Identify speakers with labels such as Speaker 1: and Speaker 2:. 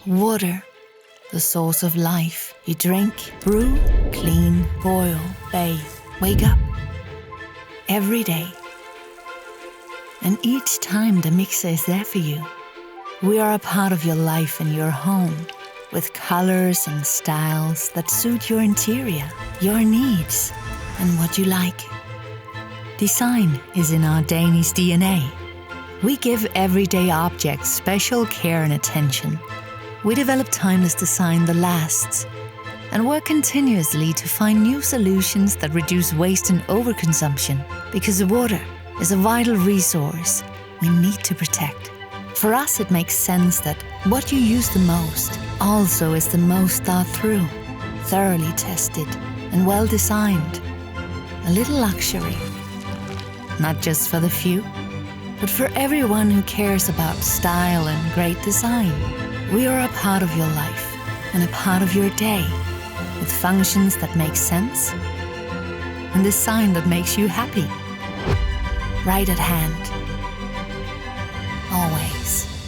Speaker 1: Water, the source of life. You drink, brew, clean, boil, bathe, wake up. Every day. And each time Damixa is there for you. We are a part of your life and your home, with colors and styles that suit your interior, your needs, and what you like. Design is in our Danish DNA. We give everyday objects special care and attention. We develop timeless design that lasts, and work continuously to find new solutions that reduce waste and overconsumption, because water is a vital resource we need to protect. For us, it makes sense that what you use the most also is the most thought through, thoroughly tested, and well designed. A little luxury, not just for the few, but for everyone who cares about style and great design. We are a part of your life and a part of your day, with functions that make sense and design that makes you happy. Right at hand. Always.